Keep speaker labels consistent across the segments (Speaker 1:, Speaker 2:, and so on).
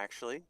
Speaker 1: actually.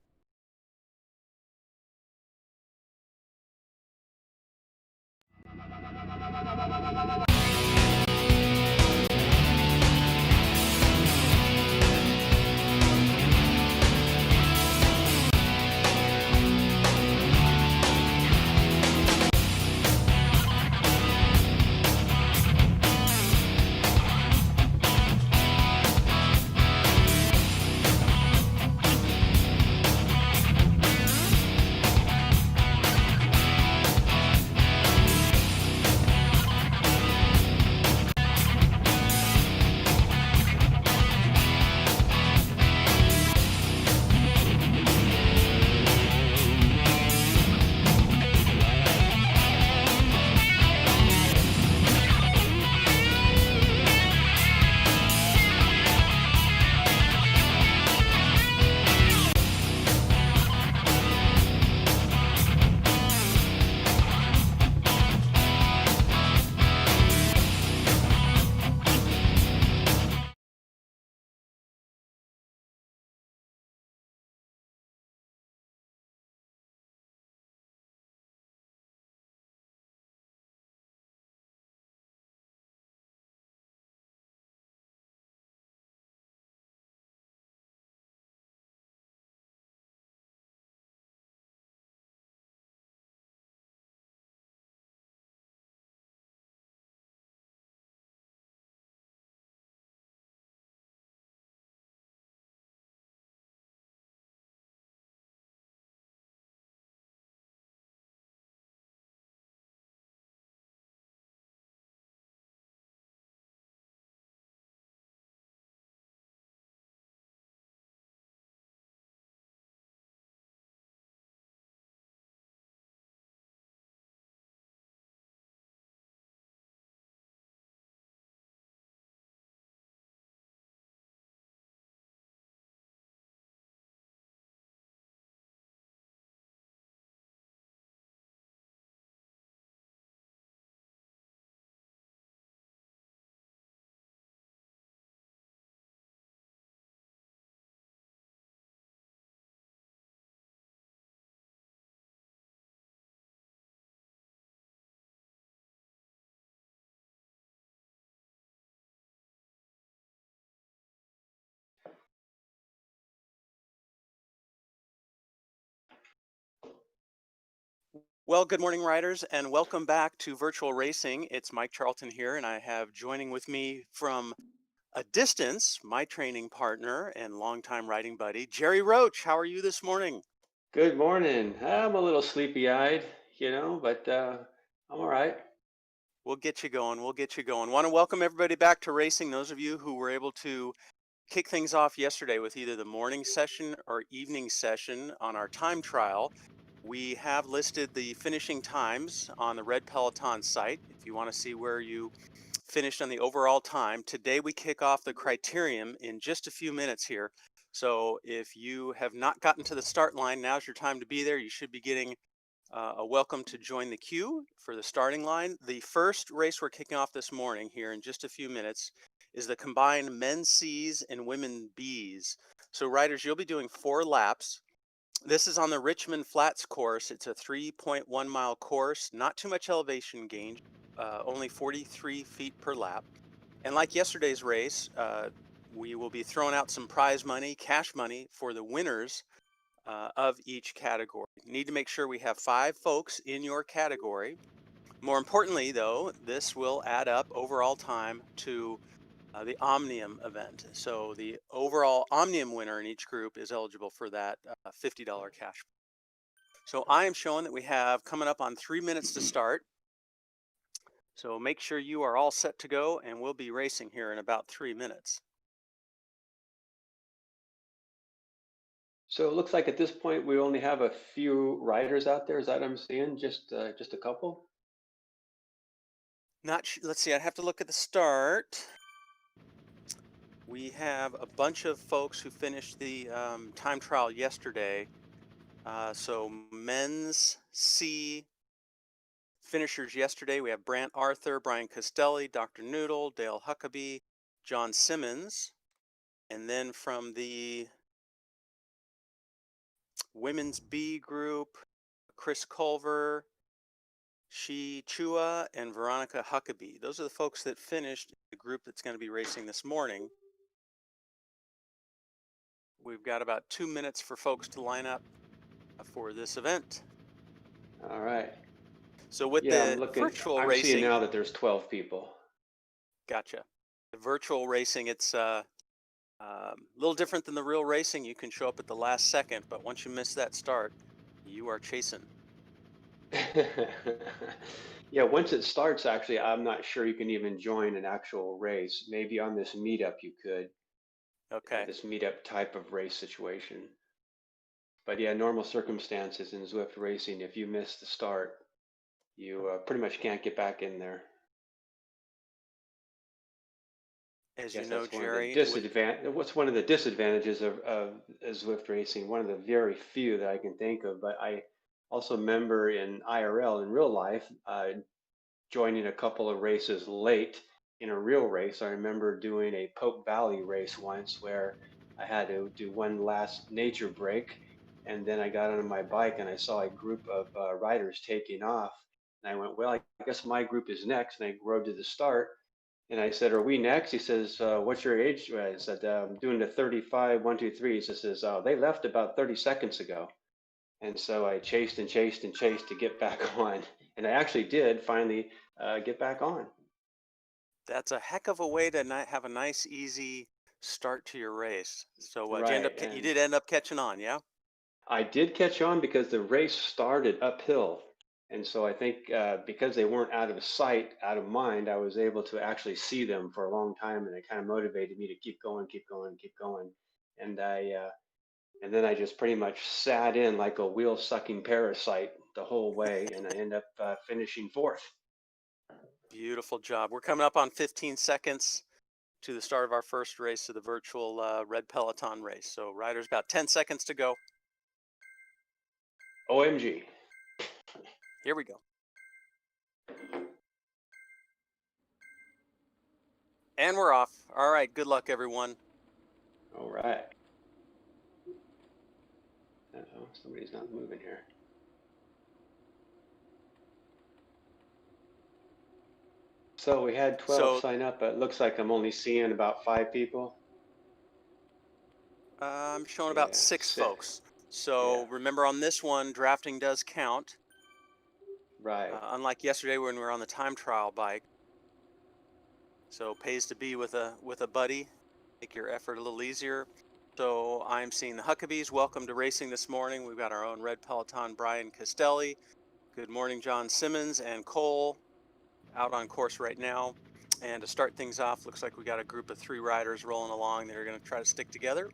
Speaker 1: Well, good morning, riders, and welcome back to Virtual Racing. It's Mike Charlton here, and I have joining with me from a distance my training partner and longtime riding buddy, Jerry Roach. How are you this morning?
Speaker 2: Good morning. I'm a little sleepy-eyed, but I'm all right.
Speaker 1: We'll get you going. We'll get you going. Want to welcome everybody back to racing. Those of you who were able to kick things off yesterday with either the morning session or evening session on our time trial. We have listed the finishing times on the Red Peloton site. If you want to see where you finished on the overall time, today we kick off the Criterium in just a few minutes here. So if you have not gotten to the start line, now's your time to be there. You should be getting a welcome to join the queue for the starting line. The first race we're kicking off this morning here in just a few minutes is the combined men's C's and women B's. So riders, you'll be doing 4 laps. This is on the Richmond Flats course. It's a 3.1 mile course, not too much elevation gain, only 43 feet per lap. And like yesterday's race, we will be throwing out some prize money, cash money for the winners of each category. You need to make sure we have 5 folks in your category. More importantly, though, this will add up overall time to the Omnium event. So the overall Omnium winner in each group is eligible for that $50 cash. So I am showing that we have coming up on 3 minutes to start. So make sure you are all set to go, and we'll be racing here in about 3 minutes.
Speaker 2: So it looks like at this point we only have a few riders out there. Is that what I'm seeing? Just a couple?
Speaker 1: Let's see, I'd have to look at the start. We have a bunch of folks who finished the time trial yesterday. So men's C finishers yesterday, we have Brant Arthur, Brian Costelli, Dr. Noodle, Dale Huckabee, John Simmons. And then from the Women's B group, Chris Culver, Shi Chua, and Veronica Huckabee. Those are the folks that finished the group that's going to be racing this morning. We've got about 2 minutes for folks to line up for this event.
Speaker 2: All right.
Speaker 1: So with
Speaker 2: Yeah,
Speaker 1: the virtual
Speaker 2: I'm seeing
Speaker 1: racing,
Speaker 2: now that there's 12 people.
Speaker 1: gotcha. The virtual racing, it's a little different than the real racing. You can show up at the last second, but once you miss that start, you are chasing.
Speaker 2: Yeah, once it starts, actually, I'm not sure you can even join an actual race. Maybe on this meetup you could,
Speaker 1: Okay.
Speaker 2: this meetup type of race situation. But yeah, normal circumstances in Zwift racing, if you miss the start, you pretty much can't get back in there.
Speaker 1: As you
Speaker 2: Guess
Speaker 1: know,
Speaker 2: that's one of the
Speaker 1: Jerry, with
Speaker 2: what's one of the disadvantages of Zwift racing, one of the very few that I can think of. But I also remember in IRL, in real life, joining a couple of races late in a real race. I remember doing a Pope Valley race once where I had to do one last nature break, and then I got on my bike and I saw a group of riders taking off, and I went, well, I guess my group is next, and I rode to the start. And I said, "Are we next?" He says, "What's your age?" I said, "I'm doing the 35, 1, 2, 3." He says, "Oh, they left about 30 seconds ago." And so I chased and chased and chased to get back on. And I actually did finally get back on.
Speaker 1: that's a heck of a way to not have a nice, easy start to your race. So
Speaker 2: Right.
Speaker 1: you
Speaker 2: And
Speaker 1: did end up catching on, yeah?
Speaker 2: I did catch on because the race started uphill. And so I think because they weren't out of sight, out of mind, I was able to actually see them for a long time. And it kind of motivated me to keep going, keep going, keep going. And and then I just pretty much sat in like a wheel sucking parasite the whole way. And I ended up finishing fourth.
Speaker 1: Beautiful job. We're coming up on 15 seconds to the start of our first race of the virtual Red Peloton race. So riders, about 10 seconds to go.
Speaker 2: OMG.
Speaker 1: Here we go. And we're off. All right. Good luck, everyone.
Speaker 2: All right. Uh-oh, somebody's not moving here. So we had 12
Speaker 1: So
Speaker 2: sign up, but it looks like I'm only seeing about 5 people.
Speaker 1: I'm showing about
Speaker 2: Yeah,
Speaker 1: 6
Speaker 2: 6.
Speaker 1: folks.
Speaker 2: Yeah,
Speaker 1: So remember on this one, drafting does count.
Speaker 2: right.
Speaker 1: Unlike yesterday when we were on the time trial bike. So pays to be with a buddy, make your effort a little easier. So I'm seeing the Huckabees. Welcome to racing this morning. We've got our own Red Peloton, Brian Castelli. Good morning, John Simmons and Cole out on course right now. And to start things off, looks like we got a group of 3 riders rolling along that are going to try to stick together.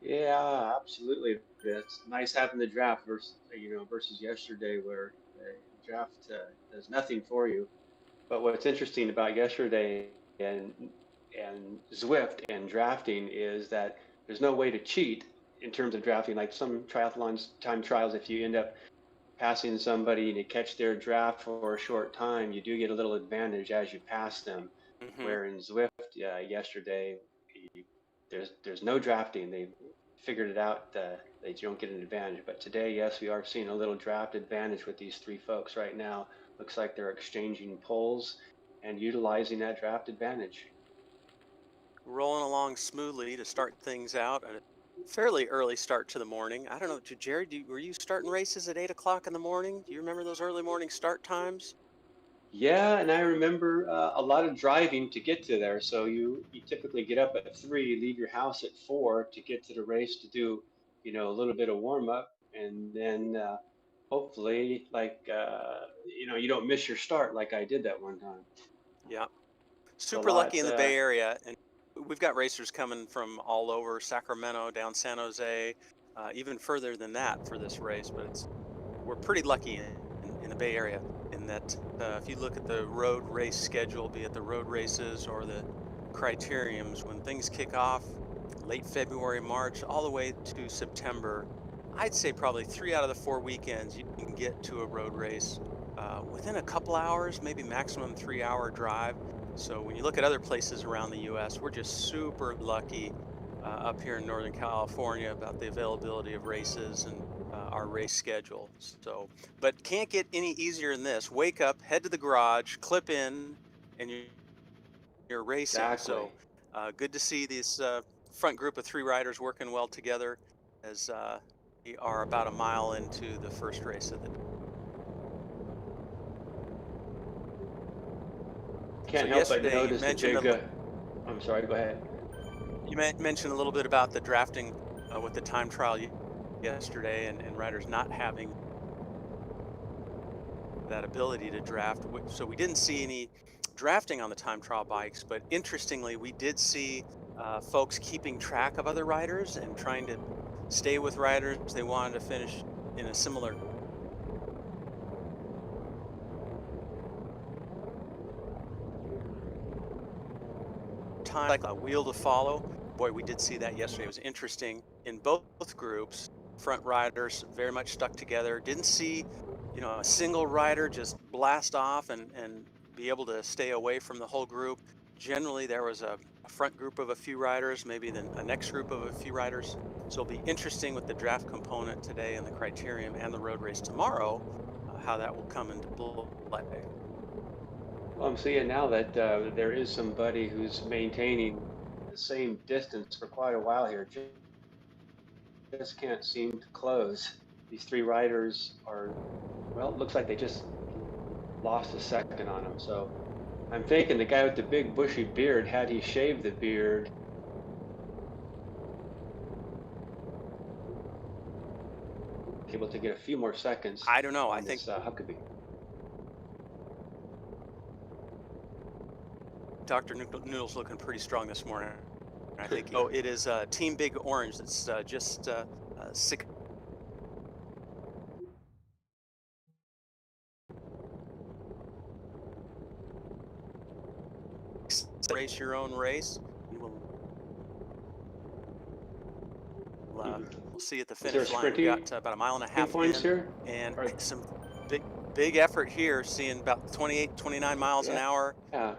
Speaker 2: Yeah, absolutely. It's nice having the draft versus yesterday where the draft does nothing for you. But what's interesting about yesterday and Zwift and drafting is that there's no way to cheat in terms of drafting. Like some triathlons, time trials, if you end up passing somebody and you catch their draft for a short time, you do get a little advantage as you pass them.
Speaker 1: Mm-hmm.
Speaker 2: Where in Zwift yesterday, there's no drafting. They figured it out that you don't get an advantage. But today, yes, we are seeing a little draft advantage with these 3 folks right now. Looks like they're exchanging polls and utilizing that draft advantage.
Speaker 1: Rolling along smoothly to start things out. A fairly early start to the morning. I don't know, Jerry, were you starting races at 8 o'clock in the morning? Do you remember those early morning start times?
Speaker 2: Yeah, and I remember a lot of driving to get to there. So you typically get up at 3, leave your house at 4 to get to the race to do, a little bit of warm up, and then hopefully, you don't miss your start like I did that one time.
Speaker 1: Yeah.
Speaker 2: It's a
Speaker 1: Super lucky
Speaker 2: lot.
Speaker 1: in the Bay Area. And we've got racers coming from all over Sacramento, down San Jose, even further than that for this race. But we're pretty lucky in the Bay Area in that if you look at the road race schedule, be it the road races or the criteriums, when things kick off late February, March, all the way to September, I'd say probably 3 out of the 4 weekends you can get to a road race within a couple hours, maybe maximum 3-hour drive. So when you look at other places around the U.S., we're just super lucky up here in Northern California about the availability of races and our race schedule. So, but can't get any easier than this. Wake up, head to the garage, clip in, and you're racing.
Speaker 2: Exactly.
Speaker 1: So, good to see this front group of 3 riders working well together as we are about a mile into the first race of the day. So
Speaker 2: Can't help but
Speaker 1: yesterday
Speaker 2: notice the big. I'm sorry. Go ahead.
Speaker 1: you mentioned a little bit about the drafting with the time trial yesterday, and riders not having that ability to draft. So we didn't see any drafting on the time trial bikes, but interestingly, we did see folks keeping track of other riders and trying to stay with riders they wanted to finish in a similar time, like a wheel to follow. Boy, we did see that yesterday. It was interesting in both groups. Front riders very much stuck together. Didn't see, a single rider just blast off and be able to stay away from the whole group. Generally, there was a front group of a few riders, maybe then a next group of a few riders. So it'll be interesting with the draft component today and the criterium and the road race tomorrow, how that will come into play.
Speaker 2: Well, I'm seeing now that there is somebody who's maintaining the same distance for quite a while here. Just can't seem to close. These 3 riders are, well, it looks like they just lost a second on him. So I'm thinking the guy with the big bushy beard, had he shaved the beard, able to get a few more seconds
Speaker 1: I don't know. I
Speaker 2: on
Speaker 1: think
Speaker 2: this Huckabee.
Speaker 1: Dr. Noodle's looking pretty strong this morning. I think it is Team Big Orange that's just 6 race your own race. We will
Speaker 2: Mhm.
Speaker 1: we'll see at the
Speaker 2: Is there a
Speaker 1: finish line. We've got
Speaker 2: sprinting
Speaker 1: about a mile and a half
Speaker 2: points
Speaker 1: in,
Speaker 2: here?
Speaker 1: and
Speaker 2: Or
Speaker 1: some big effort here. Seeing about 28, 29 miles an
Speaker 2: yeah,
Speaker 1: hour.
Speaker 2: yeah.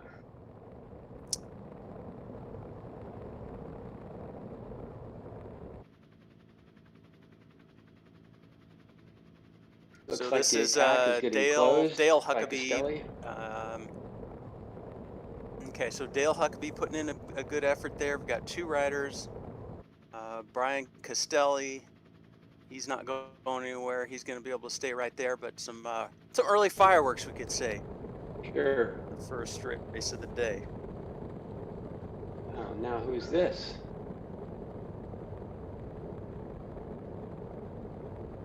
Speaker 1: So
Speaker 2: Looks like
Speaker 1: this
Speaker 2: the
Speaker 1: is
Speaker 2: attack is getting
Speaker 1: Dale
Speaker 2: closed by
Speaker 1: Huckabee.
Speaker 2: Castelli.
Speaker 1: Okay, so Dale Huckabee putting in a good effort there. We've got 2 riders. Brian Castelli, he's not going anywhere. He's going to be able to stay right there. But some early fireworks, we could say,
Speaker 2: Sure.
Speaker 1: the first race of the day.
Speaker 2: Oh, now who's this?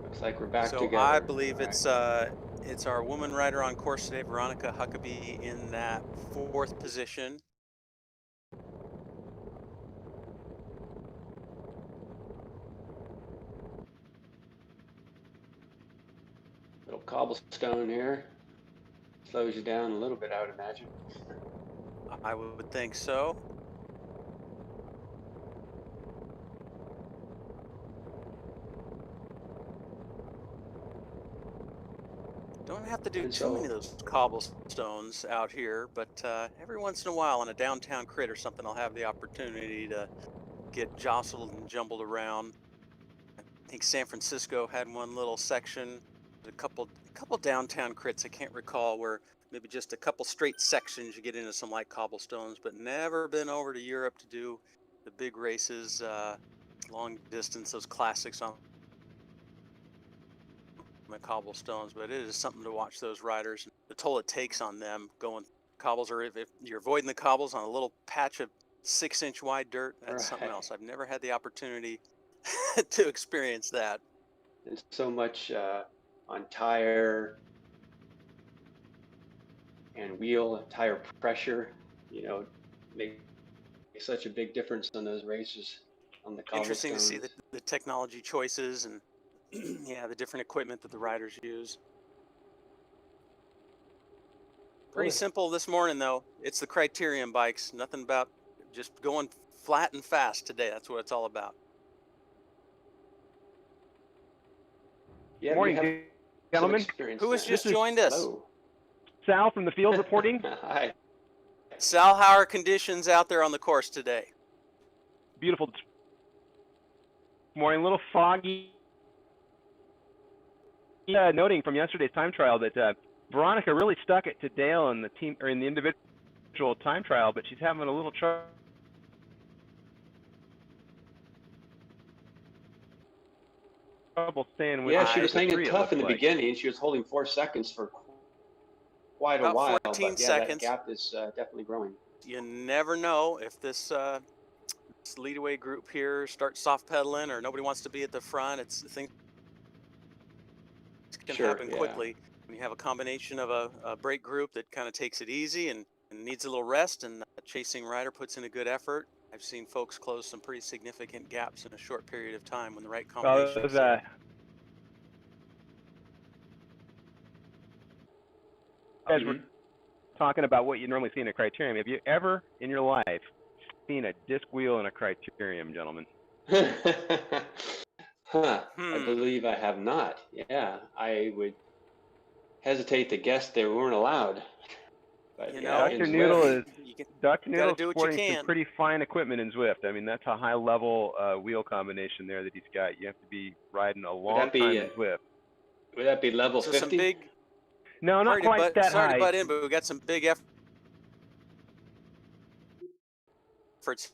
Speaker 2: Looks like we're back
Speaker 1: So I
Speaker 2: together.
Speaker 1: believe
Speaker 2: All right.
Speaker 1: it's our woman rider on course today, Veronica Huckabee, in that 4th position.
Speaker 2: Little cobblestone here. Slows you down a little bit, I would imagine.
Speaker 1: I would think so. Don't have to do
Speaker 2: And
Speaker 1: too many
Speaker 2: so,
Speaker 1: of those cobblestones out here, but every once in a while on a downtown crit or something, I'll have the opportunity to get jostled and jumbled around. I think San Francisco had one little section, a couple downtown crits I can't recall, where maybe just a couple straight sections you get into some light cobblestones, but never been over to Europe to do the big races, long distance, those classics on the cobblestones. But it is something to watch those riders, the toll it takes on them going cobbles, or if you're avoiding the cobbles on a little patch of 6-inch wide dirt, that's something
Speaker 2: right.
Speaker 1: else. I've never had the opportunity to experience that.
Speaker 2: There's so much on tire and wheel, tire pressure, you know, make such a big difference on those races on the
Speaker 1: Interesting to see
Speaker 2: cobblestones.
Speaker 1: the technology choices and yeah, the different equipment that the riders use. Pretty
Speaker 2: Well,
Speaker 1: simple this morning though. It's the Criterium bikes. Nothing about just going flat and fast today. That's what it's all about.
Speaker 2: yeah, you
Speaker 3: Morning,
Speaker 2: have some
Speaker 3: gentlemen.
Speaker 2: experience
Speaker 1: Who has
Speaker 2: then.
Speaker 3: This
Speaker 1: just
Speaker 3: is
Speaker 1: joined us?
Speaker 2: Hello.
Speaker 3: Sal from the field reporting.
Speaker 2: Hi.
Speaker 1: Sal, how are conditions out there on the course today?
Speaker 3: Beautiful. morning. A little foggy. Noting from yesterday's time trial that Veronica really stuck it to Dale in the team or in the individual time trial, but she's having a little trouble staying with
Speaker 2: Yeah, she
Speaker 3: the
Speaker 2: was hanging
Speaker 3: three, it
Speaker 2: tough
Speaker 3: looks
Speaker 2: in the
Speaker 3: like.
Speaker 2: beginning. She was holding 4 seconds for quite a
Speaker 1: About
Speaker 2: while,
Speaker 1: 14
Speaker 2: but yeah, that
Speaker 1: seconds.
Speaker 2: gap is definitely growing.
Speaker 1: You never know if this lead away group here starts soft pedaling or nobody wants to be at the front. Things can
Speaker 2: Sure,
Speaker 1: happen
Speaker 2: yeah.
Speaker 1: quickly when you have a combination of a break group that kind of takes it easy and needs a little rest, and a chasing rider puts in a good effort. I've seen folks close some pretty significant gaps in a short period of time when the right combination is there.
Speaker 3: As we're talking about what you normally see in a Criterium, have you ever in your life seen a disc wheel in a Criterium, gentlemen?
Speaker 2: I believe I have not. Yeah, I would hesitate to guess they weren't allowed. But
Speaker 1: You
Speaker 2: yeah,
Speaker 1: know,
Speaker 2: in
Speaker 3: Dr. Noodle
Speaker 2: Zwift,
Speaker 3: is
Speaker 1: Dr. Noodle
Speaker 3: is sporting some pretty fine equipment in Zwift. I mean, that's a high level wheel combination there that he's got. You have to be riding a long time in Zwift.
Speaker 2: would that be level
Speaker 1: So
Speaker 2: 50?
Speaker 1: some big.
Speaker 3: No, not quite that
Speaker 1: sorry
Speaker 3: high.
Speaker 1: to butt in, but we got some big efforts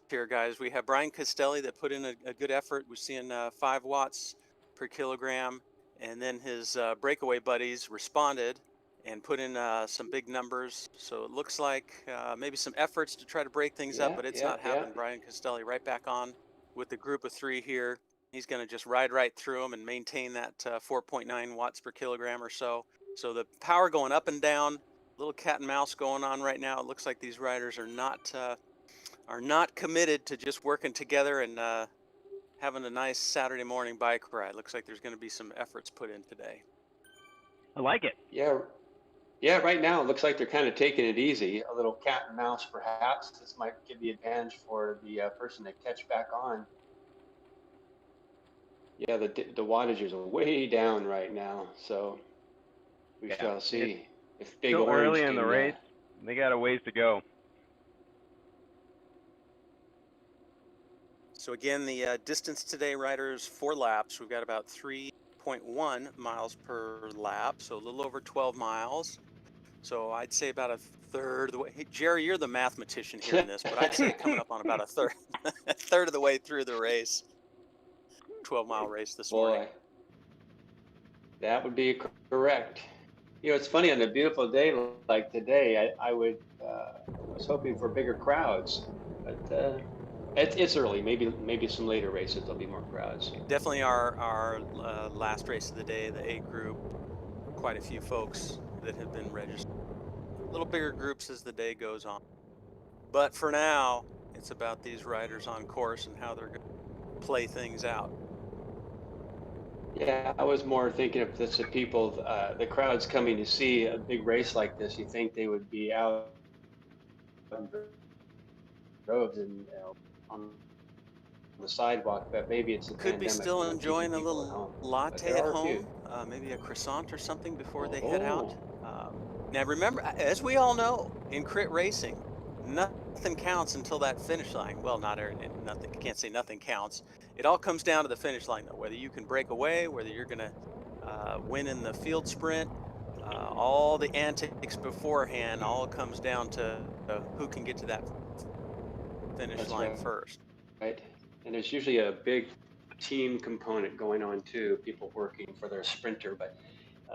Speaker 1: here, guys. We have Brian Castelli that put in a good effort. We're seeing 5 watts per kilogram, and then his breakaway buddies responded and put in some big numbers. So it looks like maybe some efforts to try to break things up, but it's not happened. Brian Castelli right back on with the group of 3 here. He's going to just ride right through them and maintain that 4.9 watts per kilogram or so. So the power going up and down, little cat and mouse going on right now. It looks like these riders are not committed to just working together and having a nice Saturday morning bike ride. Looks like there's going to be some efforts put in today.
Speaker 3: I like it.
Speaker 2: Yeah, right now it looks like they're kind of taking it easy. A little cat and mouse, perhaps. This might give the advantage for the person to catch back on. Yeah, the wattages are way down right now, so we shall see if Big
Speaker 3: Still
Speaker 2: Orange
Speaker 3: early in
Speaker 2: can,
Speaker 3: the race. They got a ways to go.
Speaker 1: So again, the distance today, riders, 4 laps. We've got about 3.1 miles per lap, so a little over 12 miles. So I'd say about a third of the way. Hey, Jerry, you're the mathematician here in this, but I'd say coming up on about a third of the way through the race. 12-mile race this morning.
Speaker 2: That would be correct. You know, it's funny, on a beautiful day like today, I was hoping for bigger crowds, but it's early. Maybe some later races there'll be more crowds.
Speaker 1: Definitely our last race of the day, the A group. Quite a few folks that have been registered. A little bigger groups as the day goes on. But for now, it's about these riders on course and how they're going to play things out.
Speaker 2: Yeah, I was more thinking of this, the people, the crowds coming to see a big race like this. You think they would be out in droves and on the sidewalk, but maybe it's the
Speaker 1: Could
Speaker 2: pandemic.
Speaker 1: be still
Speaker 2: keeping
Speaker 1: enjoying a
Speaker 2: people at
Speaker 1: little
Speaker 2: home.
Speaker 1: latte at home, maybe a croissant or something before they head out. Now remember, as we all know, in crit racing, nothing counts until that finish line. Well, nothing. You can't say nothing counts. It all comes down to the finish line, though. Whether you can break away, whether you're going to win in the field sprint, all the antics beforehand, all comes down to who can get to that finish line first.
Speaker 2: Right, and there's usually a big team component going on too. People working for their sprinter, but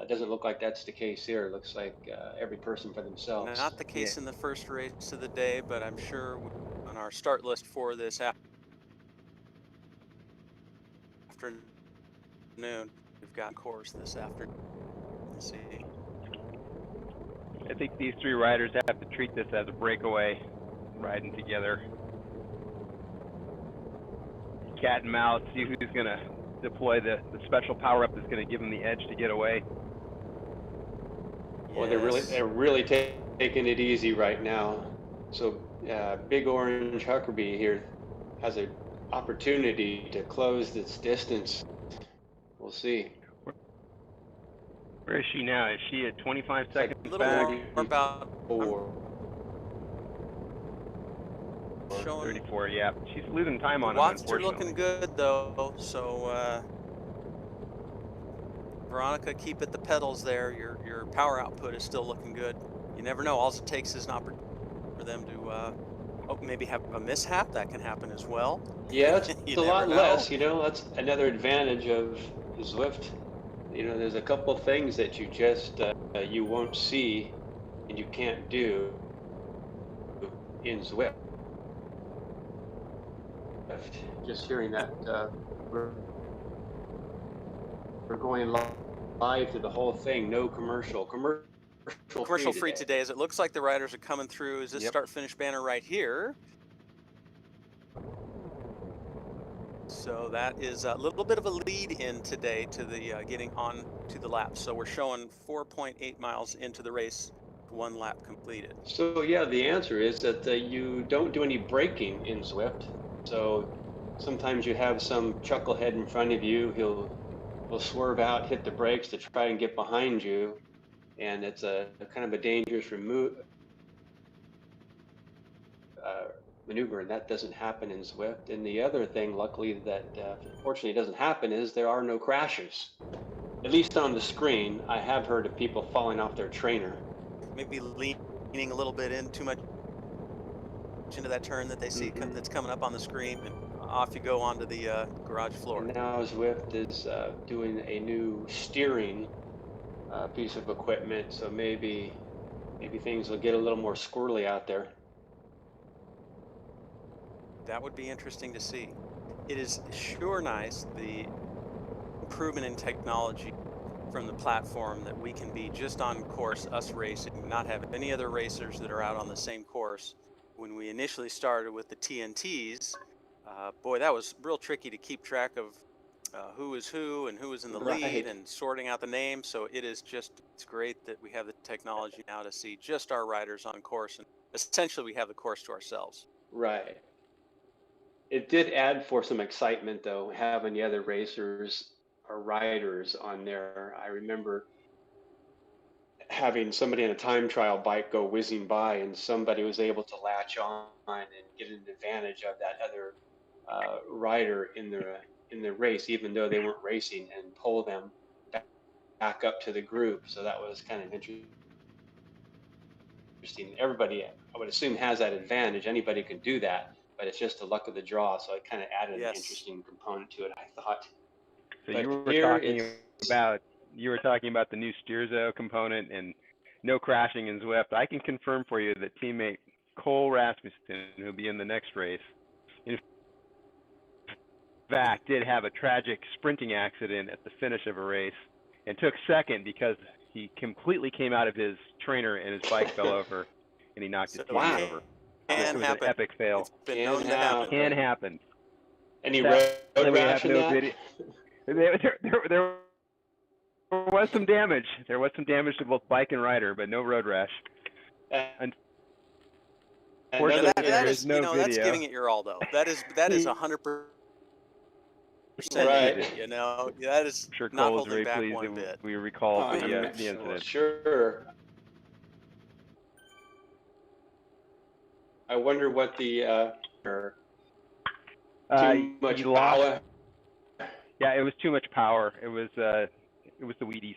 Speaker 2: it doesn't look like that's the case here. It looks like every person for themselves.
Speaker 1: Not the case in the first race of the day, but I'm sure on our start list for this afternoon, we've got course this afternoon. Let's see.
Speaker 3: I think these 3 riders have to treat this as a breakaway, riding together. Cat and mouse, see who's going to deploy the special power-up that's going to give them the edge to get away.
Speaker 2: Well, they're really taking it easy right now. So Big Orange Huckabee here has an opportunity to close this distance. We'll see.
Speaker 3: Where is she now? Is she at 25 seconds
Speaker 1: a little
Speaker 3: back?
Speaker 1: More about showing
Speaker 3: 34, yeah. She's losing time
Speaker 1: the
Speaker 3: on him,
Speaker 1: watts are
Speaker 3: unfortunately.
Speaker 1: looking good though. So Veronica, keep at the pedals there. Your power output is still looking good. You never know. All it takes is an opportunity for them to maybe have a mishap. That can happen as well.
Speaker 2: Yeah, it's
Speaker 1: You
Speaker 2: a
Speaker 1: never
Speaker 2: lot
Speaker 1: know.
Speaker 2: less, that's another advantage of Zwift. There's a couple of things that you just you won't see and you can't do in Zwift. Just hearing that we're going live to the whole thing, no commercial
Speaker 1: Commercial
Speaker 2: free
Speaker 1: free
Speaker 2: today.
Speaker 1: today, as it looks like the riders are coming through. Is this
Speaker 3: Yep.
Speaker 1: start finish banner right here? So that is a little bit of a lead in today to the getting on to the lap. So we're showing 4.8 miles into the race, 1 lap completed.
Speaker 2: So yeah, the answer is that you don't do any braking in Zwift. So sometimes you have some chucklehead in front of you. He'll swerve out, hit the brakes to try and get behind you, and it's a kind of a dangerous maneuver, and that doesn't happen in Zwift. And the other thing, luckily, that fortunately doesn't happen is there are no crashes. At least on the screen, I have heard of people falling off their trainer.
Speaker 1: Maybe leaning a little bit in too much into that turn that they see that's coming up on the screen, and off you go onto the garage floor.
Speaker 2: And now Zwift is doing a new steering piece of equipment, so maybe things will get a little more squirrely out there.
Speaker 1: That would be interesting to see. It is sure nice, the improvement in technology from the platform, that we can be just on course, us racing, not have any other racers that are out on the same course. When we initially started with the TNTs, boy, that was real tricky to keep track of who is who and who is in the lead and sorting out the names. So it's great that we have the technology now to see just our riders on course, and essentially we have the course to ourselves.
Speaker 2: Right. It did add for some excitement, though, having the other racers or riders on there. I remember having somebody in a time trial bike go whizzing by, and somebody was able to latch on and get an advantage of that other rider in the race, even though they weren't racing, and pull them back up to the group. So that was kind of interesting. Everybody, I would assume, has that advantage. Anybody can do that, but it's just the luck of the draw. So it kind of added an interesting component to it, I thought.
Speaker 3: So
Speaker 2: But
Speaker 3: you were talking about the new SteerZo component and no crashing in Zwift. I can confirm for you that teammate Cole Rasmussen, who'll be in the next race, in fact, did have a tragic sprinting accident at the finish of a race and took second because he completely came out of his trainer and his bike fell over and he knocked his teammate over. It was an epic fail.
Speaker 1: It's been known to happen.
Speaker 3: Can happen.
Speaker 2: Any road rash in that?
Speaker 3: There was some damage. There was some damage to both bike and rider, but no road rash. Unfortunately, there is no video.
Speaker 1: That's giving it your all, though. That is 100%.
Speaker 2: Right.
Speaker 1: That is
Speaker 3: I'm sure
Speaker 1: not
Speaker 3: Cole is
Speaker 1: holding
Speaker 3: very
Speaker 1: back
Speaker 3: pleased
Speaker 1: one
Speaker 3: that
Speaker 1: bit.
Speaker 3: we recalled the incident.
Speaker 2: Sure. I wonder what the too much power.
Speaker 3: Yeah, it was too much power. It was the Wheaties.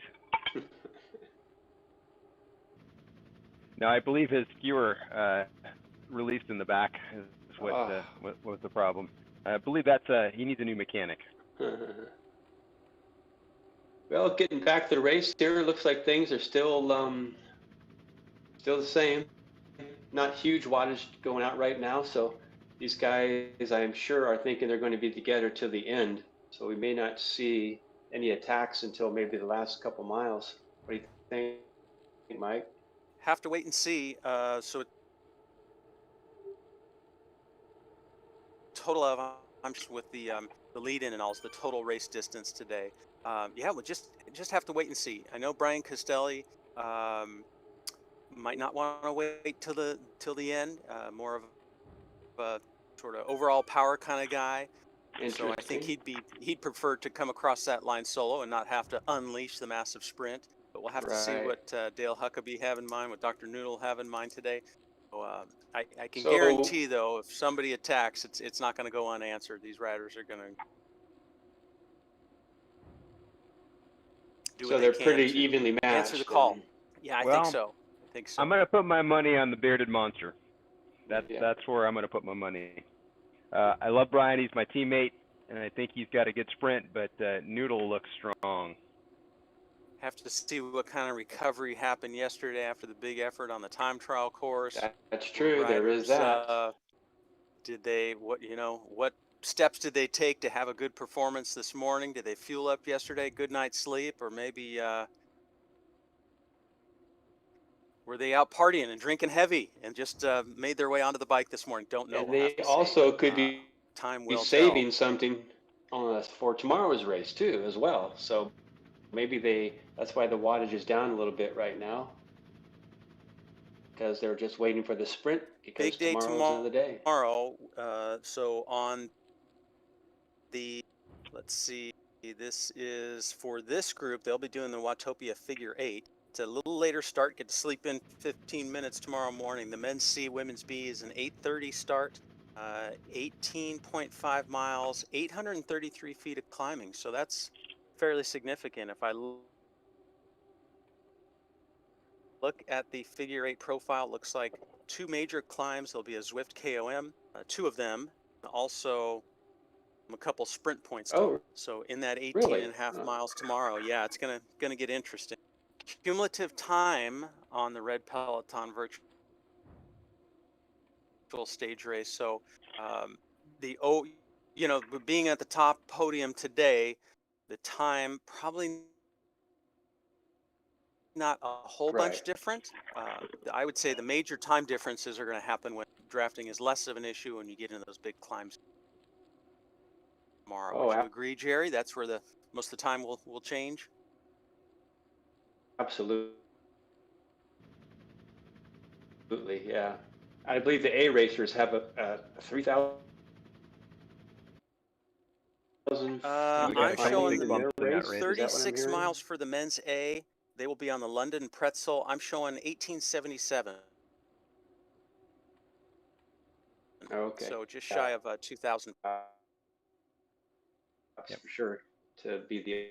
Speaker 3: No, I believe his skewer released in the back is what was the problem. I believe that's he needs a new mechanic.
Speaker 2: Well, getting back to the race here, looks like things are still the same. Not huge wattage going out right now, so these guys, I am sure, are thinking they're going to be together to the end. So we may not see any attacks until maybe the last couple miles. What do you think, Mike?
Speaker 1: Have to wait and see. So total of, I'm just with the lead in and all, the total race distance today. Yeah, we'll just have to wait and see. I know Brian Costelli might not want to wait till the end. More of a sort of overall power kind of guy. So I think he'd prefer to come across that line solo and not have to unleash the massive sprint. But we'll have to see what Dale Huckabee have in mind, what Dr. Noodle have in mind today. I can
Speaker 2: So
Speaker 1: guarantee, though, if somebody attacks, it's not going to go unanswered. These riders are going to do what they
Speaker 2: they're
Speaker 1: can
Speaker 2: pretty
Speaker 1: to
Speaker 2: evenly
Speaker 1: answer the
Speaker 2: matched
Speaker 1: call.
Speaker 2: then.
Speaker 1: Yeah, I think
Speaker 3: Well,
Speaker 1: so. I think so.
Speaker 3: I'm going to put my money on the bearded monster.
Speaker 2: Yeah.
Speaker 3: That's where I'm going to put my money. I love Brian. He's my teammate, and I think he's got a good sprint, but Noodle looks strong.
Speaker 1: Have to see what kind of recovery happened yesterday after the big effort on the time trial course.
Speaker 2: That's true. There is
Speaker 1: Riders,
Speaker 2: that.
Speaker 1: did they, what steps did they take to have a good performance this morning? Did they fuel up yesterday, good night's sleep, or maybe were they out partying and drinking heavy and just made their way onto the bike this morning? Don't know.
Speaker 2: And
Speaker 1: We'll have
Speaker 2: they
Speaker 1: to see.
Speaker 2: also
Speaker 1: But,
Speaker 2: could be
Speaker 1: time will
Speaker 2: saving
Speaker 1: tell.
Speaker 2: something for tomorrow's race too, as well. So maybe that's why the wattage is down a little bit right now, because they're just waiting for the sprint, because
Speaker 1: Big day
Speaker 2: tomorrow's another day.
Speaker 1: tomorrow. So on the, let's see, this is for this group. They'll be doing the Watopia Figure 8. It's a little later start. Get to sleep in 15 minutes tomorrow morning. The men's C, women's B is an 8:30 start. 18.5 miles, 833 feet of climbing. So that's fairly significant. If I look at the Figure 8 profile, it looks like 2 major climbs. There'll be a Zwift KOM, 2 of them. Also a couple sprint points. So in that 18.5 miles tomorrow, yeah, it's gonna get interesting. Cumulative time on the Red Peloton virtual stage race. So being at the top podium today, the time probably not a whole bunch different. I would say the major time differences are going to happen when drafting is less of an issue and you get into those big climbs tomorrow. Would you agree, Jerry? That's where most of the time will change.
Speaker 2: Absolutely, yeah. I believe the A racers have a 3,000.
Speaker 1: I'm showing
Speaker 3: them
Speaker 1: 36 miles for the men's A. They will be on the London Pretzel. I'm showing 1877.
Speaker 2: Okay.
Speaker 1: So just shy of 2,000.
Speaker 2: Yep, for sure, to be the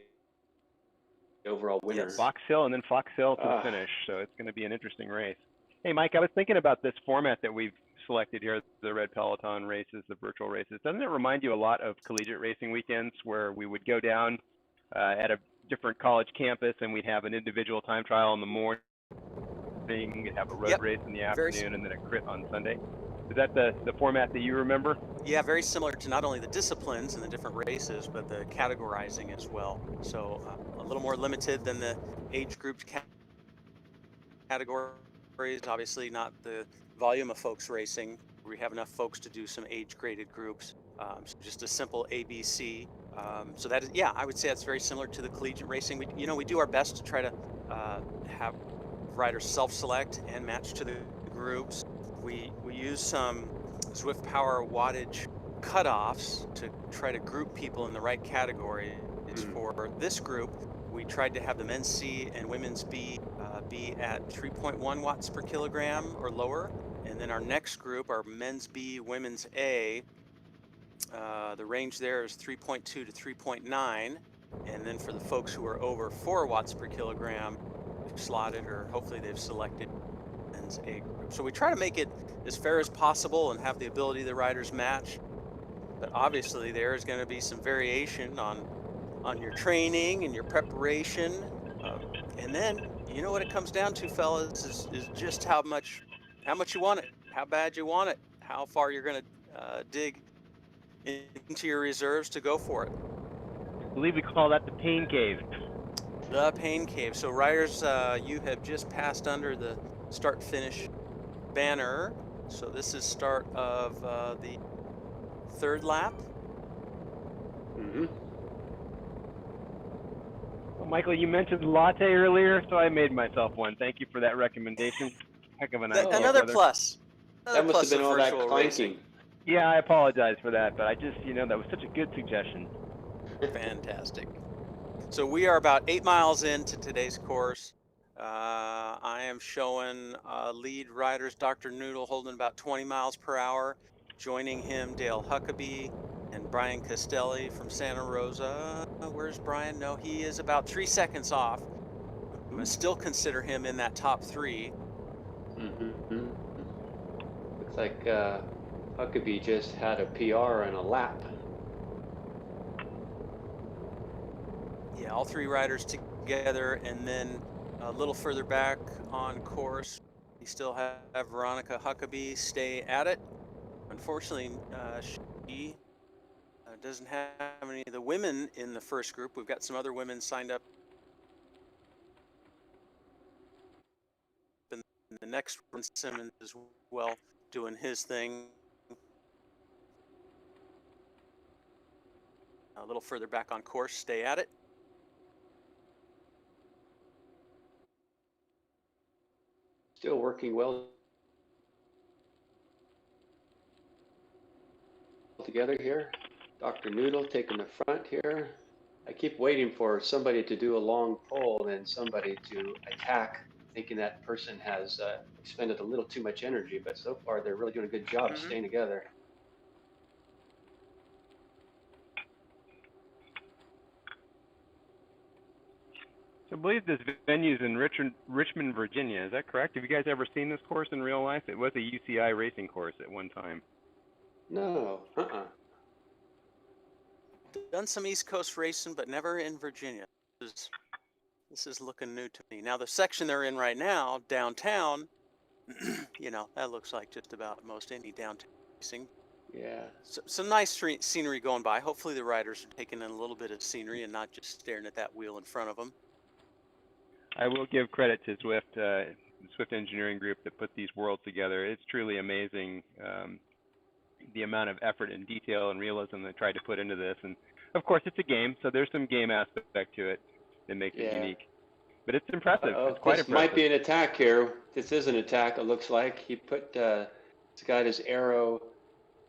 Speaker 2: overall winner.
Speaker 1: Yes.
Speaker 3: Fox Hill and then Fox Hill to the finish. So it's going to be an interesting race. Hey, Mike, I was thinking about this format that we've selected here, the Red Peloton races, the virtual races. Doesn't it remind you a lot of collegiate racing weekends where we would go down at a different college campus and we'd have an individual time trial in the morning, have a road race in the afternoon, and then a crit on Sunday? Is that the format that you remember?
Speaker 1: Yeah, very similar to not only the disciplines and the different races, but the categorizing as well. So a little more limited than the age grouped categories. Obviously not the volume of folks racing. We have enough folks to do some age graded groups. So just a simple ABC. So that is, yeah, I would say that's very similar to the collegiate racing. We do our best to try to have riders self-select and match to the groups. We use some Zwift Power wattage cutoffs to try to group people in the right category. For this group, we tried to have the men's C and women's B be at 3.1 watts per kilogram or lower. And then our next group, our men's B, women's A, the range there is 3.2 to 3.9. And then for the folks who are over 4 watts per kilogram, they've slotted, or hopefully they've selected men's A group. So we try to make it as fair as possible and have the ability the riders match. But obviously there is going to be some variation on your training and your preparation. And then, what it comes down to, fellas, is just how much you want it, how bad you want it, how far you're going to dig into your reserves to go for it.
Speaker 3: I believe we call that the pain cave.
Speaker 1: The pain cave. So riders, you have just passed under the start-finish banner. So this is start of the 3rd lap.
Speaker 3: Well, Michael, you mentioned latte earlier, so I made myself one. Thank you for that recommendation. Heck of an idea.
Speaker 1: Another plus.
Speaker 2: That must have been all that clanking.
Speaker 3: Yeah, I apologize for that, but I just, that was such a good suggestion.
Speaker 1: Fantastic. So we are about 8 miles into today's course. I am showing lead riders, Dr. Noodle holding about 20 miles per hour. Joining him, Dale Huckabee and Brian Castelli from Santa Rosa. Where's Brian? No, he is about 3 seconds off. I still consider him in that top 3.
Speaker 2: Mm-hmm. Looks like Huckabee just had a PR and a lap.
Speaker 1: Yeah, all 3 riders together, and then a little further back on course, we still have Veronica Huckabee stay at it. Unfortunately, she doesn't have any of the women in the first group. We've got some other women signed up in the next one. Simmons as well, doing his thing. A little further back on course, stay at it.
Speaker 2: Still working well together here. Dr. Noodle taking the front here. I keep waiting for somebody to do a long pull and somebody to attack, thinking that person has expended a little too much energy, but so far they're really doing a good job staying together.
Speaker 3: So I believe this venue's in Richmond, Virginia. Is that correct? Have you guys ever seen this course in real life? It was a UCI racing course at one time.
Speaker 2: No,
Speaker 1: Done some East Coast racing, but never in Virginia. This is looking new to me. Now, the section they're in right now, downtown, you know, that looks like just about most any downtown racing.
Speaker 2: Yeah.
Speaker 1: So, some nice scenery going by. Hopefully the riders are taking in a little bit of scenery and not just staring at that wheel in front of them.
Speaker 3: I will give credit to Swift, Swift Engineering Group that put these worlds together. It's truly amazing the amount of effort and detail and realism they tried to put into this. And of course, it's a game, so there's some game aspect to it that makes it unique. But it's impressive. It's quite impressive.
Speaker 2: This might be an attack here. This is an attack, it looks like. He put, he's got his aero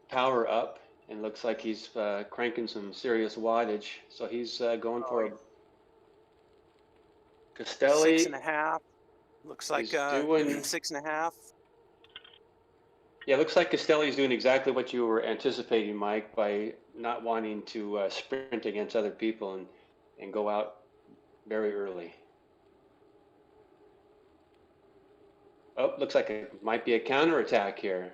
Speaker 2: power up and looks like he's cranking some serious wattage. So he's going for a Castelli.
Speaker 1: 6.5. Looks like doing 6.5.
Speaker 2: Yeah, looks like Castelli's doing exactly what you were anticipating, Mike, by not wanting to sprint against other people and go out very early. Oh, looks like it might be a counterattack here.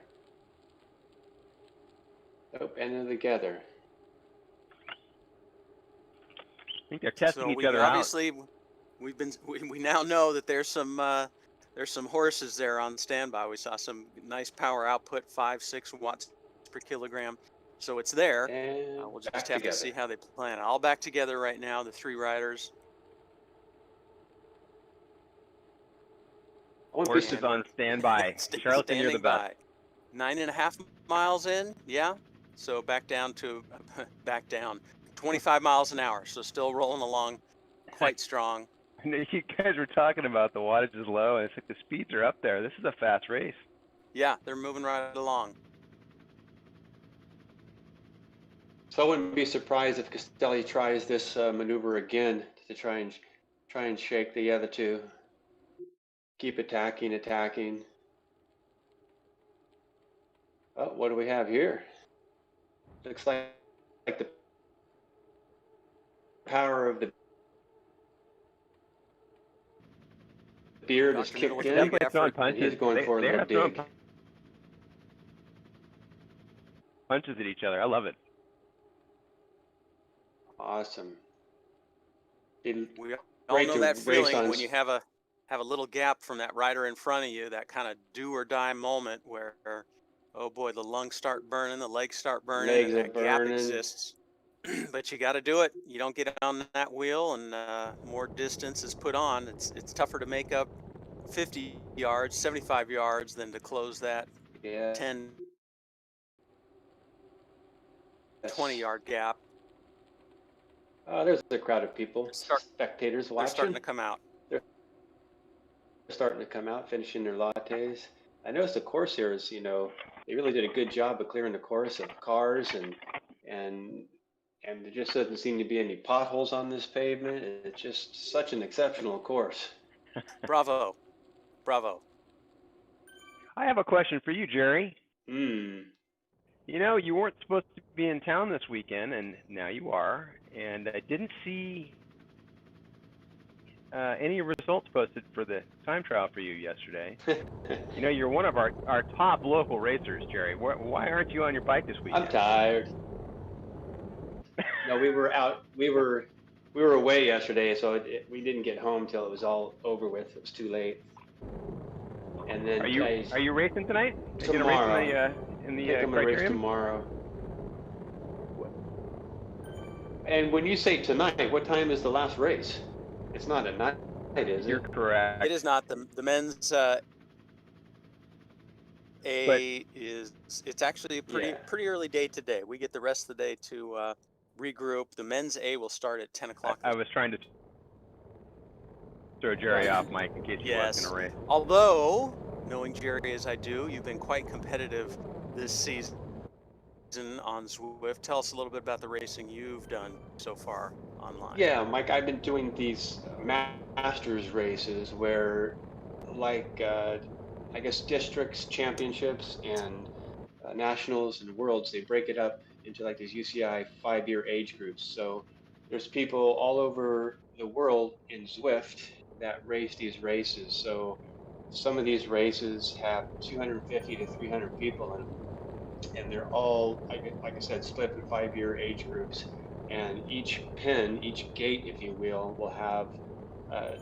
Speaker 2: Oh, and they're together.
Speaker 3: I think they're testing each other out.
Speaker 1: Obviously, we now know that there's some horses there on standby. We saw some nice power output, 5-6 watts per kilogram. So it's there. We'll just have to see how they plan it. All back together right now, the 3 riders.
Speaker 3: Horses on standby. Charlotte, you're the best.
Speaker 1: 9.5 miles in, yeah. So back down, 25 miles an hour. So still rolling along quite strong.
Speaker 3: You guys were talking about the wattage is low, and it's like the speeds are up there. This is a fast race.
Speaker 1: Yeah, they're moving right along.
Speaker 2: So I wouldn't be surprised if Castelli tries this maneuver again to try and shake the other 2. Keep attacking. Oh, what do we have here? Looks like the power of the beard is kicked in. He's going for a little dig.
Speaker 3: Punches at each other. I love it.
Speaker 2: Awesome.
Speaker 1: We all know that feeling when you have a little gap from that rider in front of you, that kind of do or die moment where, oh boy, the lungs start burning, the legs start burning, and that gap exists. But you got to do it. You don't get on that wheel, and more distance is put on. It's tougher to make up 50 yards, 75 yards than to close that 10, 20-yard gap.
Speaker 2: There's a crowd of people, spectators watching.
Speaker 1: They're starting to come out.
Speaker 2: They're starting to come out, finishing their lattes. I noticed the course here is, you know, they really did a good job of clearing the course of cars, and there just doesn't seem to be any potholes on this pavement. It's just such an exceptional course.
Speaker 1: Bravo. Bravo.
Speaker 3: I have a question for you, Jerry.
Speaker 2: Hmm.
Speaker 3: You weren't supposed to be in town this weekend, and now you are. And I didn't see any results posted for the time trial for you yesterday. You're one of our top local racers, Jerry. Why aren't you on your bike this
Speaker 2: I'm
Speaker 3: weekend?
Speaker 2: tired. No, we were out. We were away yesterday, so we didn't get home till it was all over with. It was too late. And
Speaker 3: Are
Speaker 2: then
Speaker 3: you are you racing tonight? Are you gonna race in
Speaker 2: tomorrow,
Speaker 3: the
Speaker 2: I think I'm gonna race
Speaker 3: Criterium?
Speaker 2: tomorrow. And when you say tonight, what time is the last race? It's not at night, is
Speaker 3: You're
Speaker 2: it?
Speaker 3: correct.
Speaker 1: It is not the men's
Speaker 3: But
Speaker 1: A is it's actually a
Speaker 2: Yeah.
Speaker 1: pretty early day today. We get the rest of the day to regroup. The men's A will start at 10 o'clock.
Speaker 3: I was trying to throw Jerry
Speaker 2: Right.
Speaker 3: off mic in case he was
Speaker 1: Yes.
Speaker 3: gonna race.
Speaker 1: Although, knowing Jerry as I do, you've been quite competitive this season on Zwift. Tell us a little bit about the racing you've done so far online.
Speaker 2: Yeah, Mike, I've been doing these masters races where, like, I guess districts, championships, and nationals and worlds, they break it up into like these UCI 5-year age groups. So there's people all over the world in Zwift that race these races. So some of these races have 250 to 300 people in them, and they're all, like I said, split in 5-year age groups. And each pin, each gate, if you will have uh,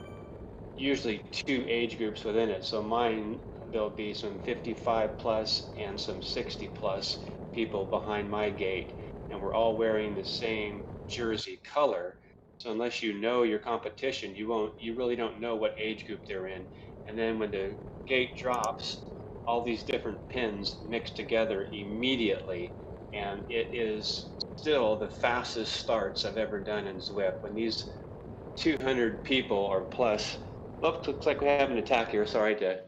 Speaker 2: usually 2 age groups within it. So mine, there'll be some 55 plus and some 60 plus people behind my gate, and we're all wearing the same jersey color. So unless you know your competition, you really don't know what age group they're in. And then when the gate drops, all these different pins mix together immediately, and it is still the fastest starts I've ever done in Zwift. When these 200 people or plus. Looks like we have an attack here. Sorry to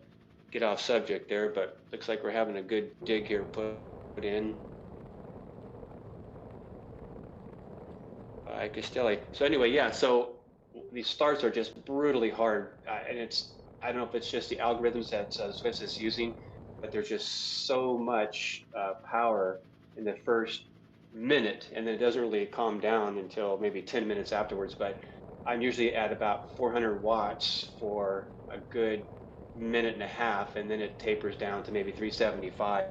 Speaker 2: get off subject there, but looks like we're having a good dig here put in by Castelli. So anyway, yeah. So these starts are just brutally hard, and I don't know if it's just the algorithms that Swiss is using, but there's just so much power in the first minute, and then it doesn't really calm down until maybe 10 minutes afterwards. But I'm usually at about 400 watts for a good minute and a half, and then it tapers down to maybe 375,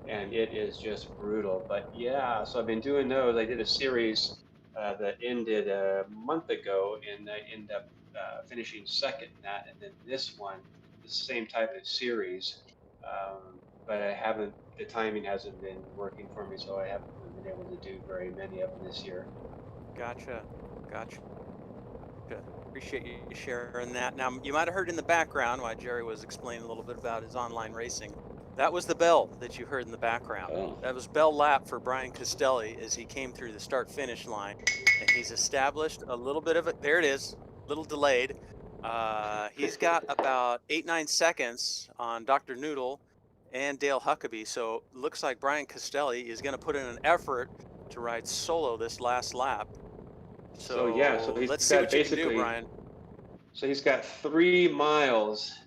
Speaker 2: and it is just brutal. But yeah, so I've been doing those. I did a series that ended a month ago, and I ended up finishing second in that. And then this one, the same type of series, but I haven't. The timing hasn't been working for me, so I haven't really been able to do very many of them this year.
Speaker 1: Gotcha. Appreciate you sharing that. Now, you might have heard in the background while Jerry was explaining a little bit about his online racing. That was the bell that you heard in the background.
Speaker 2: Oh.
Speaker 1: That was bell lap for Brian Castelli as he came through the start-finish line. And he's established a little bit of it. There it is, a little delayed. He's got about 8-9 seconds on Dr. Noodle and Dale Huckabee. So looks like Brian Castelli is going to put in an effort to ride solo this last lap.
Speaker 2: So yeah, so he's
Speaker 1: let's see
Speaker 2: got
Speaker 1: what you can do,
Speaker 2: basically,
Speaker 1: Brian.
Speaker 2: so he's got 3 miles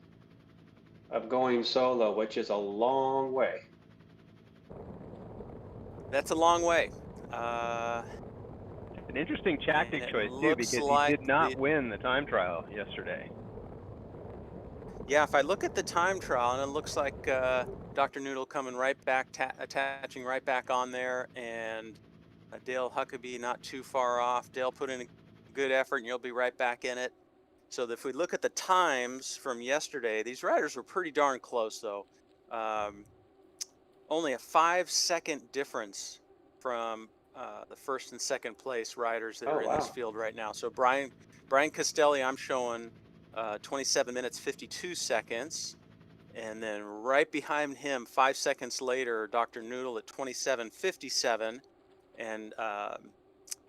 Speaker 2: of going solo, which is a long way.
Speaker 1: That's a long way.
Speaker 3: It's an interesting tactic choice too,
Speaker 1: looks
Speaker 3: because
Speaker 1: like
Speaker 3: he did not win the time trial yesterday.
Speaker 1: Yeah, if I look at the time trial, and it looks like Dr. Noodle coming right back, attaching right back on there, and Dale Huckabee not too far off. Dale put in a good effort, and you'll be right back in it. So if we look at the times from yesterday, these riders were pretty darn close, though. Only a 5-second difference from the first and second place riders that
Speaker 2: Oh
Speaker 1: are in this
Speaker 2: wow.
Speaker 1: field right now. So Brian Castelli, I'm showing 27 minutes 52 seconds, and then right behind him, 5 seconds later, Dr. Noodle at 27:57, and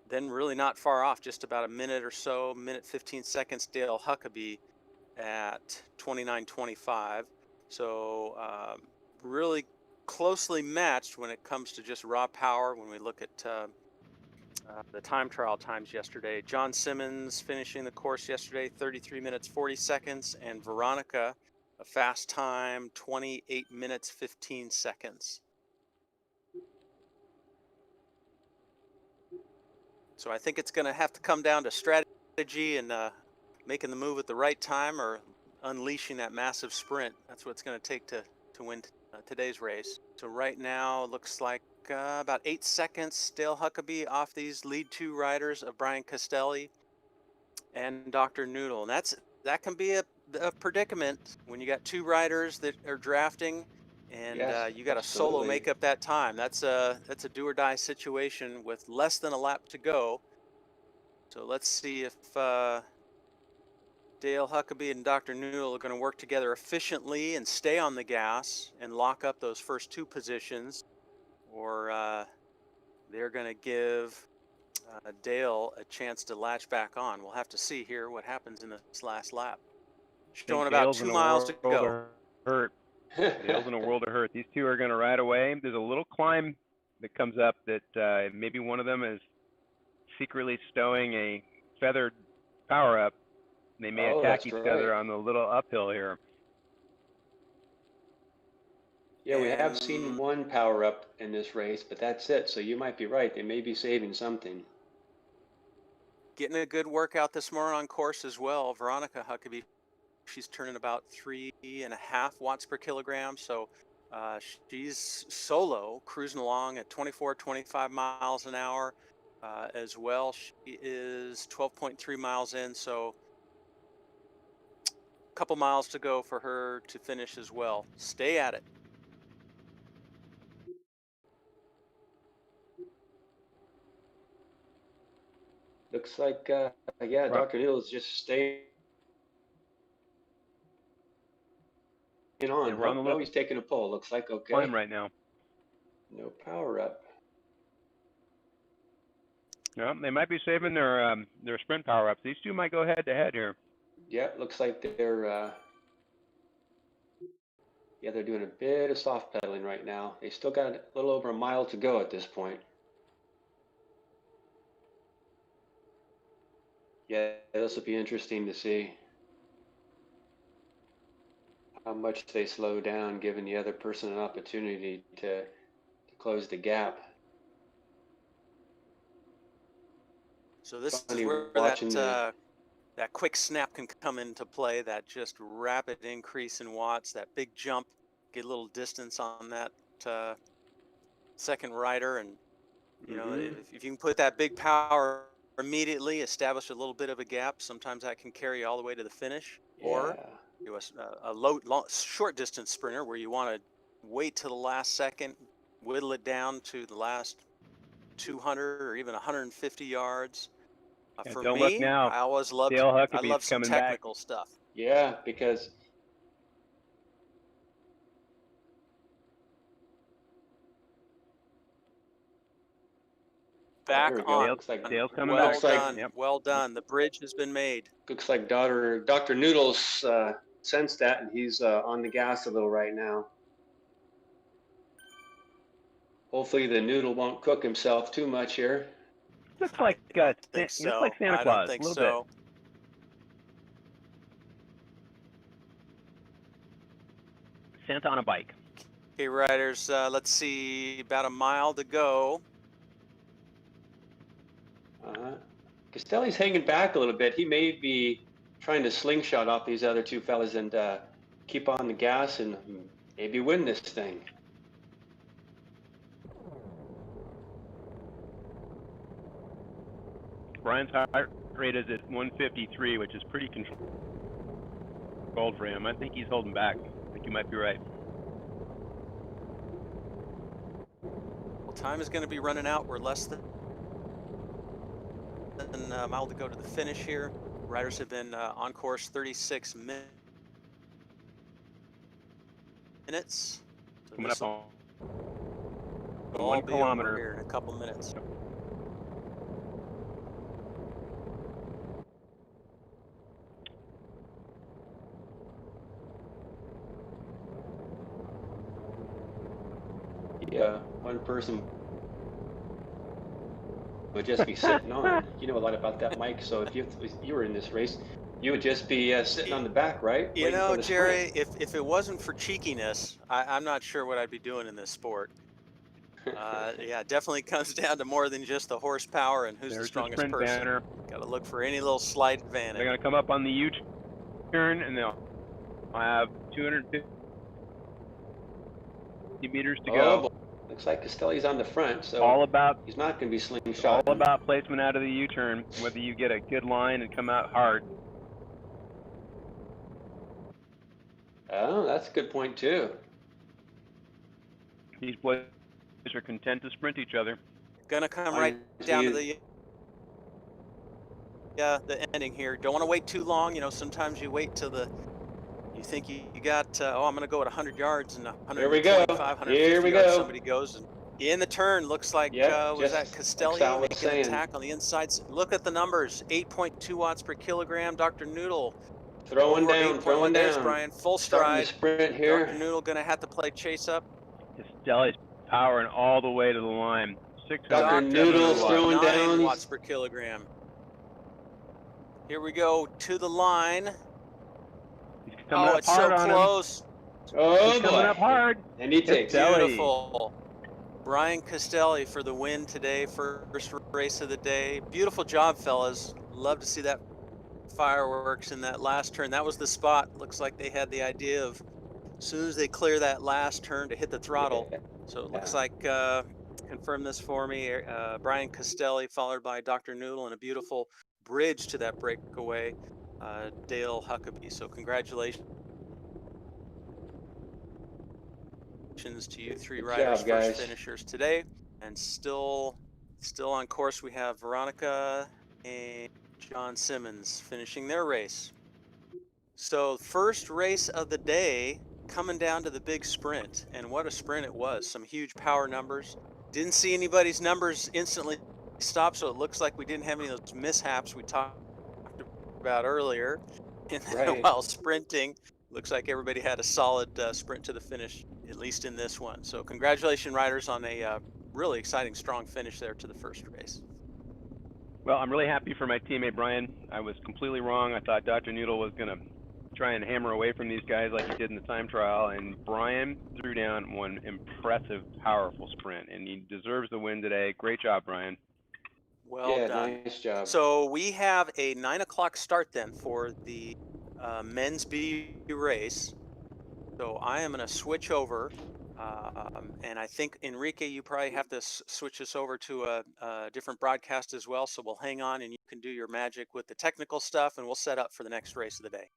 Speaker 1: then really not far off, just about a minute or so, minute 15 seconds, Dale Huckabee at 29:25. So really closely matched when it comes to just raw power. When we look at the time trial times yesterday. John Simmons finishing the course yesterday, 33 minutes 40 seconds, and Veronica, a fast time, 28 minutes 15 seconds. So I think it's going to have to come down to strategy and making the move at the right time or unleashing that massive sprint. That's what it's going to take to win today's race. So right now, it looks like about 8 seconds, Dale Huckabee off these lead two riders of Brian Castelli and Dr. Noodle. And that can be a predicament when you got two riders that are drafting and
Speaker 2: Yes,
Speaker 1: you got to solo
Speaker 2: absolutely.
Speaker 1: make up that time. That's a do or die situation with less than a lap to go. So let's see if Dale Huckabee and Dr. Noodle are going to work together efficiently and stay on the gas and lock up those first two positions, or they're going to give Dale a chance to latch back on. We'll have to see here what happens in this last lap. Showing about
Speaker 3: Dale's
Speaker 1: 2
Speaker 3: in a
Speaker 1: miles to
Speaker 3: world
Speaker 1: go.
Speaker 3: of hurt. Dale's in a world of hurt. These two are going to ride away. There's a little climb that comes up that maybe one of them is secretly stowing a feathered power up. They may attack each other on the little uphill here.
Speaker 2: Yeah, we have seen one power up in this race, but that's it. So you might be right. They may be saving something.
Speaker 1: Getting a good workout this morning on course as well. Veronica Huckabee, she's turning about 3.5 watts per kilogram. So she's solo cruising along at 24, 25 miles an hour as well. She is 12.3 miles in. So a couple miles to go for her to finish as well. Stay at it.
Speaker 2: Looks like, yeah, Dr. Noodle is just staying on. Oh, he's taking a pull. Looks like okay.
Speaker 3: Climb right now.
Speaker 2: No power up.
Speaker 3: No, they might be saving their sprint power ups. These two might go head to head here.
Speaker 2: Yeah, looks like they're they're doing a bit of soft pedaling right now. They still got a little over a mile to go at this point. Yeah, this will be interesting to see how much they slow down, giving the other person an opportunity to close the gap.
Speaker 1: So this is where that quick snap can come into play, that just rapid increase in watts, that big jump, get a little distance on that second rider. And, you know, if you can put that big power immediately, establish a little bit of a gap, sometimes that can carry you all the way to the finish. Yeah. Or you a short distance sprinter where you want to wait till the last second, whittle it down to the last 200 or even 150 yards. For
Speaker 3: don't
Speaker 1: me,
Speaker 3: look now.
Speaker 1: I always loved some technical stuff.
Speaker 2: Yeah, because
Speaker 1: back on.
Speaker 2: Looks like
Speaker 3: Dale's coming back.
Speaker 1: Well done. The bridge has been made.
Speaker 2: Looks like Dr. Noodles sensed that, and he's on the gas a little right now. Hopefully the noodle won't cook himself too much here.
Speaker 3: Looks like Santa Claus.
Speaker 1: I don't think so.
Speaker 3: Santa on a bike.
Speaker 1: Okay, riders, let's see, about a mile to go.
Speaker 2: Castelli's hanging back a little bit. He may be trying to slingshot off these other two fellas and keep on the gas and maybe win this thing.
Speaker 3: Brian's heart rate is at 153, which is pretty controlled for him. I think he's holding back. I think you might be right.
Speaker 1: Well, time is going to be running out. We're less than a mile to go to the finish here. Riders have been on course 36 minutes. So
Speaker 3: coming up on
Speaker 1: 1 kilometer here in a couple minutes.
Speaker 2: Yeah, one person would just be sitting on. You know a lot about that, Mike. So if you were in this race, you would just be sitting on the back, right,
Speaker 1: You
Speaker 2: waiting for
Speaker 1: know,
Speaker 2: the sprint.
Speaker 1: Jerry, if it wasn't for cheekiness, I'm not sure what I'd be doing in this sport. Yeah, it definitely comes down to more than just the horsepower and who's the
Speaker 3: There's the
Speaker 1: strongest
Speaker 3: sprint
Speaker 1: person.
Speaker 3: banner.
Speaker 1: Got to look for any little slight
Speaker 3: They're
Speaker 1: advantage.
Speaker 3: going to come up on the U-turn, and they'll have 250 meters to go.
Speaker 2: Boy. Looks like Castelli's on the front, so
Speaker 3: All about
Speaker 2: he's not going to be slingshot.
Speaker 3: all about placement out of the U-turn, whether you get a good line and come out hard.
Speaker 2: Oh, that's a good point too.
Speaker 3: These boys are content to sprint each other.
Speaker 1: Gonna come right down to the ending here. Don't want to wait too long. You know, sometimes you wait till you think you got, I'm going to go at 100 yards and 125, 150 yards. Somebody goes and in the turn, looks like, was that Castelli making an attack on the inside? Look at the numbers, 8.2 watts per kilogram. Dr. Noodle
Speaker 2: throwing down.
Speaker 1: There's Brian, full stride.
Speaker 2: Sprint here.
Speaker 1: Dr. Noodle going to have to play chase up.
Speaker 3: Castelli's powering all the way to the line.
Speaker 2: Dr. Noodle's throwing
Speaker 1: 9
Speaker 2: down.
Speaker 1: watts per kilogram. Here we go to the line.
Speaker 3: Oh,
Speaker 1: it's so close.
Speaker 2: Oh,
Speaker 3: he's coming up hard.
Speaker 2: And he takes
Speaker 1: beautiful. Brian Castelli for the win today, first race of the day. Beautiful job, fellas. Love to see that fireworks in that last turn. That was the spot. Looks like they had the idea of as soon as they clear that last turn to hit the throttle. So it looks like, confirm this for me, Brian Castelli followed by Dr. Noodle and a beautiful bridge to that breakaway, Dale Huckabee. So congratulations to you three riders, first finishers today. And still on course, we have Veronica and John Simmons finishing their race. So first race of the day, coming down to the big sprint, and what a sprint it was. Some huge power numbers. Didn't see anybody's numbers instantly stop, so it looks like we didn't have any of those mishaps we talked about earlier. And then while sprinting, looks like everybody had a solid sprint to the finish, at least in this one. So congratulations, riders, on a really exciting, strong finish there to the first race.
Speaker 3: Well, I'm really happy for my teammate Brian. I was completely wrong. I thought Dr. Noodle was going to try and hammer away from these guys like he did in the time trial, and Brian threw down one impressive, powerful sprint, and he deserves the win today. Great job, Brian.
Speaker 1: Well done.
Speaker 2: Nice job.
Speaker 1: So we have a 9 o'clock start then for the men's B race. So I am going to switch over, and I think, Enrique, you probably have to switch us over to a different broadcast as well, so we'll hang on and you can do your magic with the technical stuff, and we'll set up for the next race of the day.